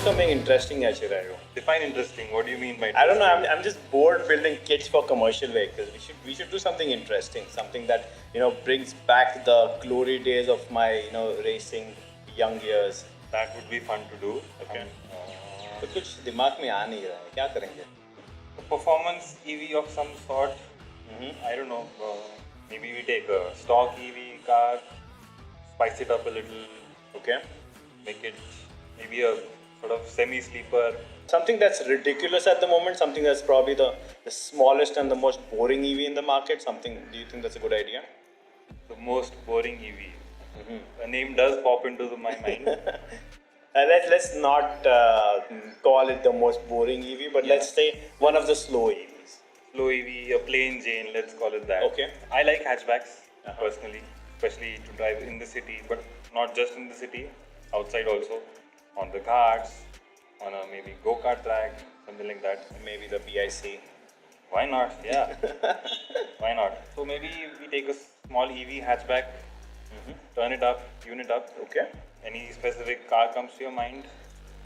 something interesting at Tiago. Define interesting. What do you mean by I don't know. interesting? I'm just bored building kits for commercial vehicles. We should do something interesting, something that brings back the glory days of my racing young years. That would be fun to do. Okay. And, तो कुछ दिमाग में आ नहीं रहा है क्या करेंगे? a performance EV of some sort. I don't know. Maybe we take a stock EV car, spice it up a little, Okay. make it maybe a sort of semi-sleeper. Something that's ridiculous at the moment. Something that's probably the smallest and the most boring EV in the market. Something. Do you think that's a good idea? The most boring EV. A name does pop into my mind. Let's not call it the most boring EV, but let's say one of the slow EVs. Slow EV, a plain Jane, let's call it that. Okay. I like hatchbacks personally, especially to drive in the city, but not just in the city, outside also, on the ghats, on a maybe go-kart track, something like that. Maybe the BIC. Why not? Yeah. Why not? So maybe we take a small EV hatchback, turn it up, tune it up. Okay. Any specific car comes to your mind?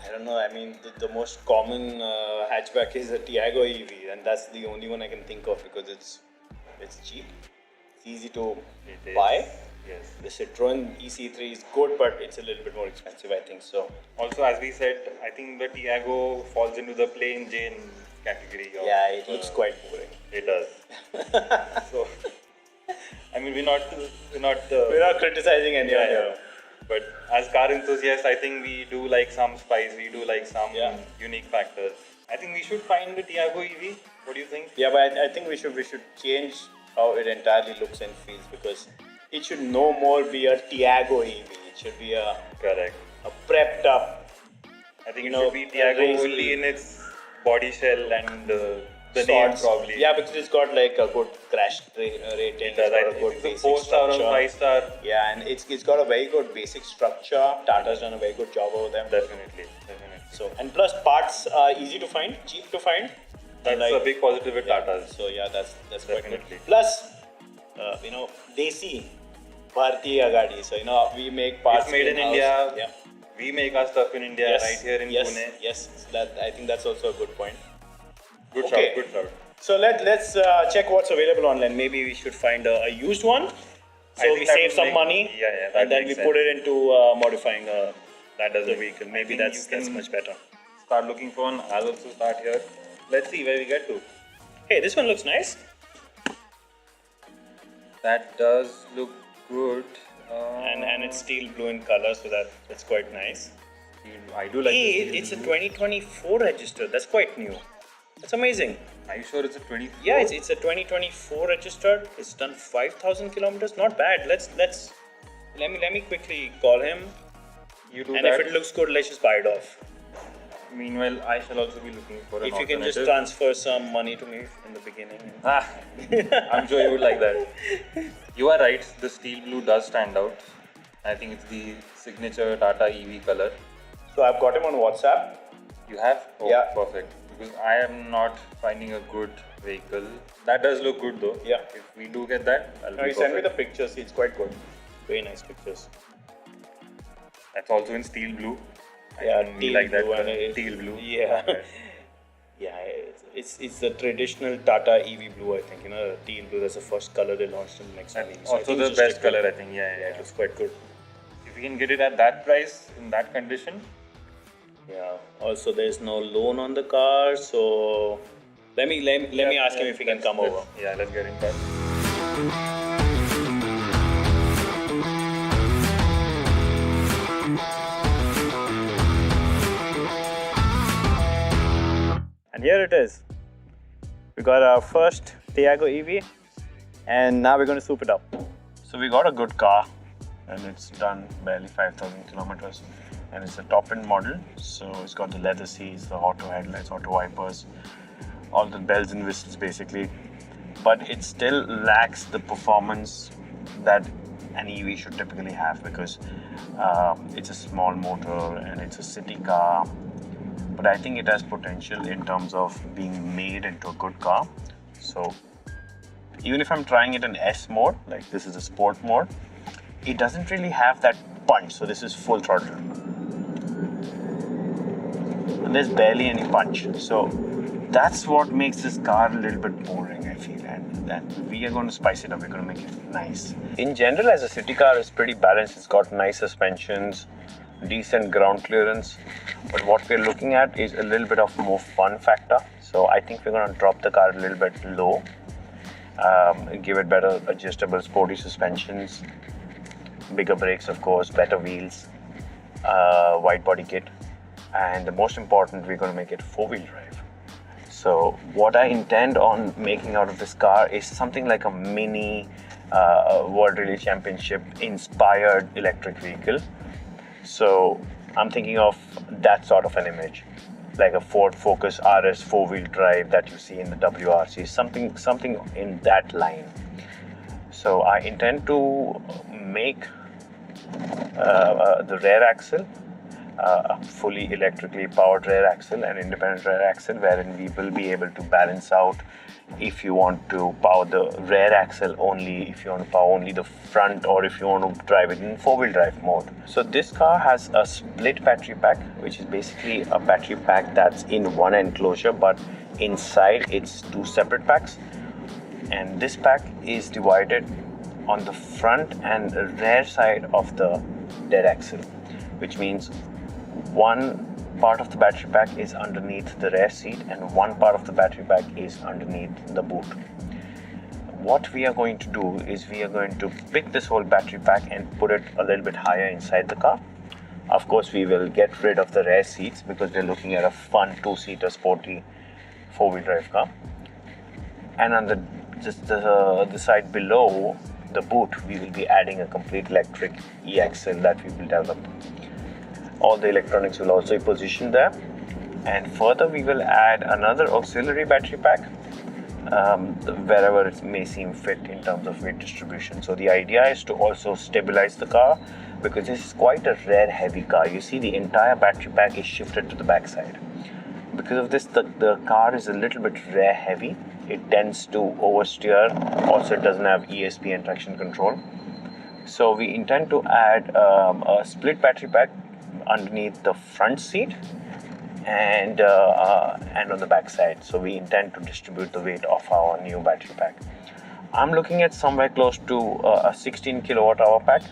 I don't know. I mean, the most common hatchback is a Tiago EV, and that's the only one I can think of because it's cheap, it's easy to It is. buy. Yes. The Citroen EC3 is good, but it's a little bit more expensive, I think so. Also, as we said, I think the Tiago falls into the plain Jane category. Of, Yeah, it looks quite boring. It does. So, I mean, we're not We're not criticizing anyone here. But as car enthusiasts, I think we do like some spice. We do like some unique factors. I think we should find the Tiago EV. What do you think? Yeah, but I think we should change how it entirely looks and feels because it should no more be a Tiago EV. It should be a Correct. prepped up. I think it should be Tiago only in its body shell and the name probably. Yeah, because it's got like a good crash rating. It does. It's got a I good think basic it's a 4-star or structure. 5-star. Yeah, and it's got a very good basic structure. Tata's done a very good job over them. Definitely. So and plus parts are easy to find, cheap to find. That's a big positive with Tatas. So yeah, that's quite good. Definitely. Plus, Desi Bharatiya Gadi. So we make parts. It's made in in-house. India. Yeah. We make our stuff in India, right here in Pune. Yes. I think that's also a good point. Good Okay. shout. Good shout. So let's check what's available online. Maybe we should find a used one. I So think we that save would some make- money, yeah, that and then we makes put sense. it into modifying That does the it. vehicle. I Maybe think that's you can much better. Start looking for one. I'll also start here. Let's see where we get to. Hey, this one looks nice. That does look good. And it's steel blue in color, so that's quite nice. I do like Hey, the it's a blue. 2024 registered. That's quite new. That's amazing. Are you sure it's a 24? Yeah, it's a 2024 registered. It's done 5,000 kilometers. Not bad. Let me quickly call him. You do And that. if it looks good, let's just buy it off. Meanwhile, I shall also be looking for an If you can just alternative. transfer some money to me in the beginning. I'm sure you would like that. You are right. The steel blue does stand out. I think it's the signature Tata EV color. So I've got him on WhatsApp. You have? Oh, Yeah. Perfect. Because I am not finding a good vehicle. That does look good though. Yeah. If we do get that, I'll No, be he sent me perfect. the pictures. It's quite good. Very nice pictures. That's also in steel blue. Yeah, we teal like that blue. color. Teal blue. Yeah. Okay. Yeah, it's the traditional Tata EV blue, I think. The teal blue, that's the first color they launched in the next one. So I Also think the it's just best a good- color, I think. Yeah. It looks quite good. If we can get it at that price, in that condition, Yeah. Also, there's no loan on the car, so let me ask him if he can come over. Yeah, let's get in touch. And here it is. We got our first Tiago EV, and now we're going to soup it up. So we got a good car, and it's done barely 5,000 kilometers, and it's a top-end model. So it's got the leather seats, the auto headlights, auto wipers, all the bells and whistles basically. But it still lacks the performance that an EV should typically have because it's a small motor and it's a city car. But I think it has potential in terms of being made into a good car. So even if I'm trying it in S mode, like this is a sport mode, it doesn't really have that punch. So this is full throttle. there's barely any punch. So that's what makes this car a little bit boring, I feel, and that we are going to spice it up. We're going to make it nice. In general, as a city car, it's pretty balanced. It's got nice suspensions, decent ground clearance, but what we're looking at is a little bit of more fun factor. So I think we're going to drop the car a little bit low, give it better adjustable sporty suspensions, bigger brakes, of course, better wheels, wide body kit, and the most important, we're going to make it four-wheel drive. So what I intend on making out of this car is something like a mini World Rally Championship inspired electric vehicle. So I'm thinking of that sort of an image, like a Ford Focus RS four-wheel drive that you see in the WRC, something in that line. So I intend to make the rear axle a fully electrically powered rear axle and independent rear axle, wherein we will be able to balance out if you want to power the rear axle only, if you want to power only the front, or if you want to drive it in four-wheel drive mode. So this car has a split battery pack, which is basically a battery pack that's in one enclosure, but inside it's two separate packs. And this pack is divided on the front and rear side of the dead axle, which means one part of the battery pack is underneath the rear seat and one part of the battery pack is underneath the boot. What we are going to do is we are going to pick this whole battery pack and put it a little bit higher inside the car. Of course, we will get rid of the rear seats because we're looking at a fun two-seater sporty four-wheel drive car. And on the side below the boot, we will be adding a complete electric e-axle that we will develop. All the electronics will also be positioned there, and further we will add another auxiliary battery pack wherever it may seem fit in terms of weight distribution. So the idea is to also stabilize the car, because this is quite a rear heavy car. You see, the entire battery pack is shifted to the back side. Because of this, the car is a little bit rear heavy. It tends to oversteer. Also, it doesn't have ESP and traction control. So we intend to add a split battery pack underneath the front seat and on the back side. So we intend to distribute the weight of our new battery pack. I'm looking at somewhere close to a 16 kilowatt hour pack,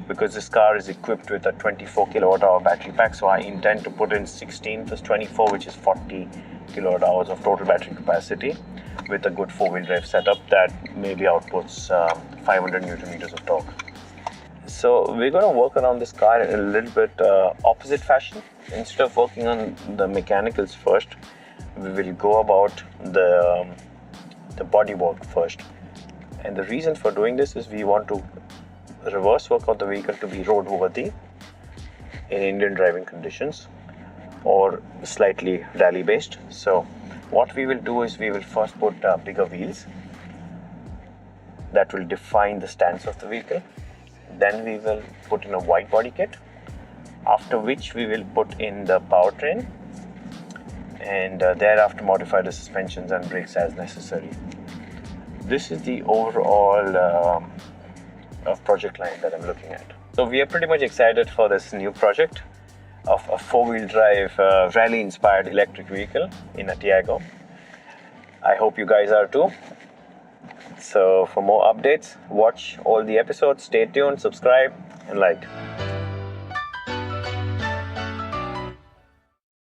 because this car is equipped with a 24 kilowatt hour battery pack. So I intend to put in 16 plus 24, which is 40 kilowatt hours of total battery capacity, with a good four-wheel drive setup that maybe outputs 500 newton meters of torque. So we're going to work around this car in a little bit opposite fashion. Instead of working on the mechanicals first, we will go about the bodywork first. And the reason for doing this is we want to reverse work out the vehicle to be roadworthy in Indian driving conditions, or slightly rally based. So what we will do is we will first put bigger wheels that will define the stance of the vehicle. Then we will put in a wide body kit, after which we will put in the powertrain, and thereafter modify the suspensions and brakes as necessary. This is the overall project line that I'm looking at. So we are pretty much excited for this new project of a four-wheel drive rally inspired electric vehicle in a Tiago. I hope you guys are too. So for more updates, watch all the episodes, stay tuned, subscribe and like.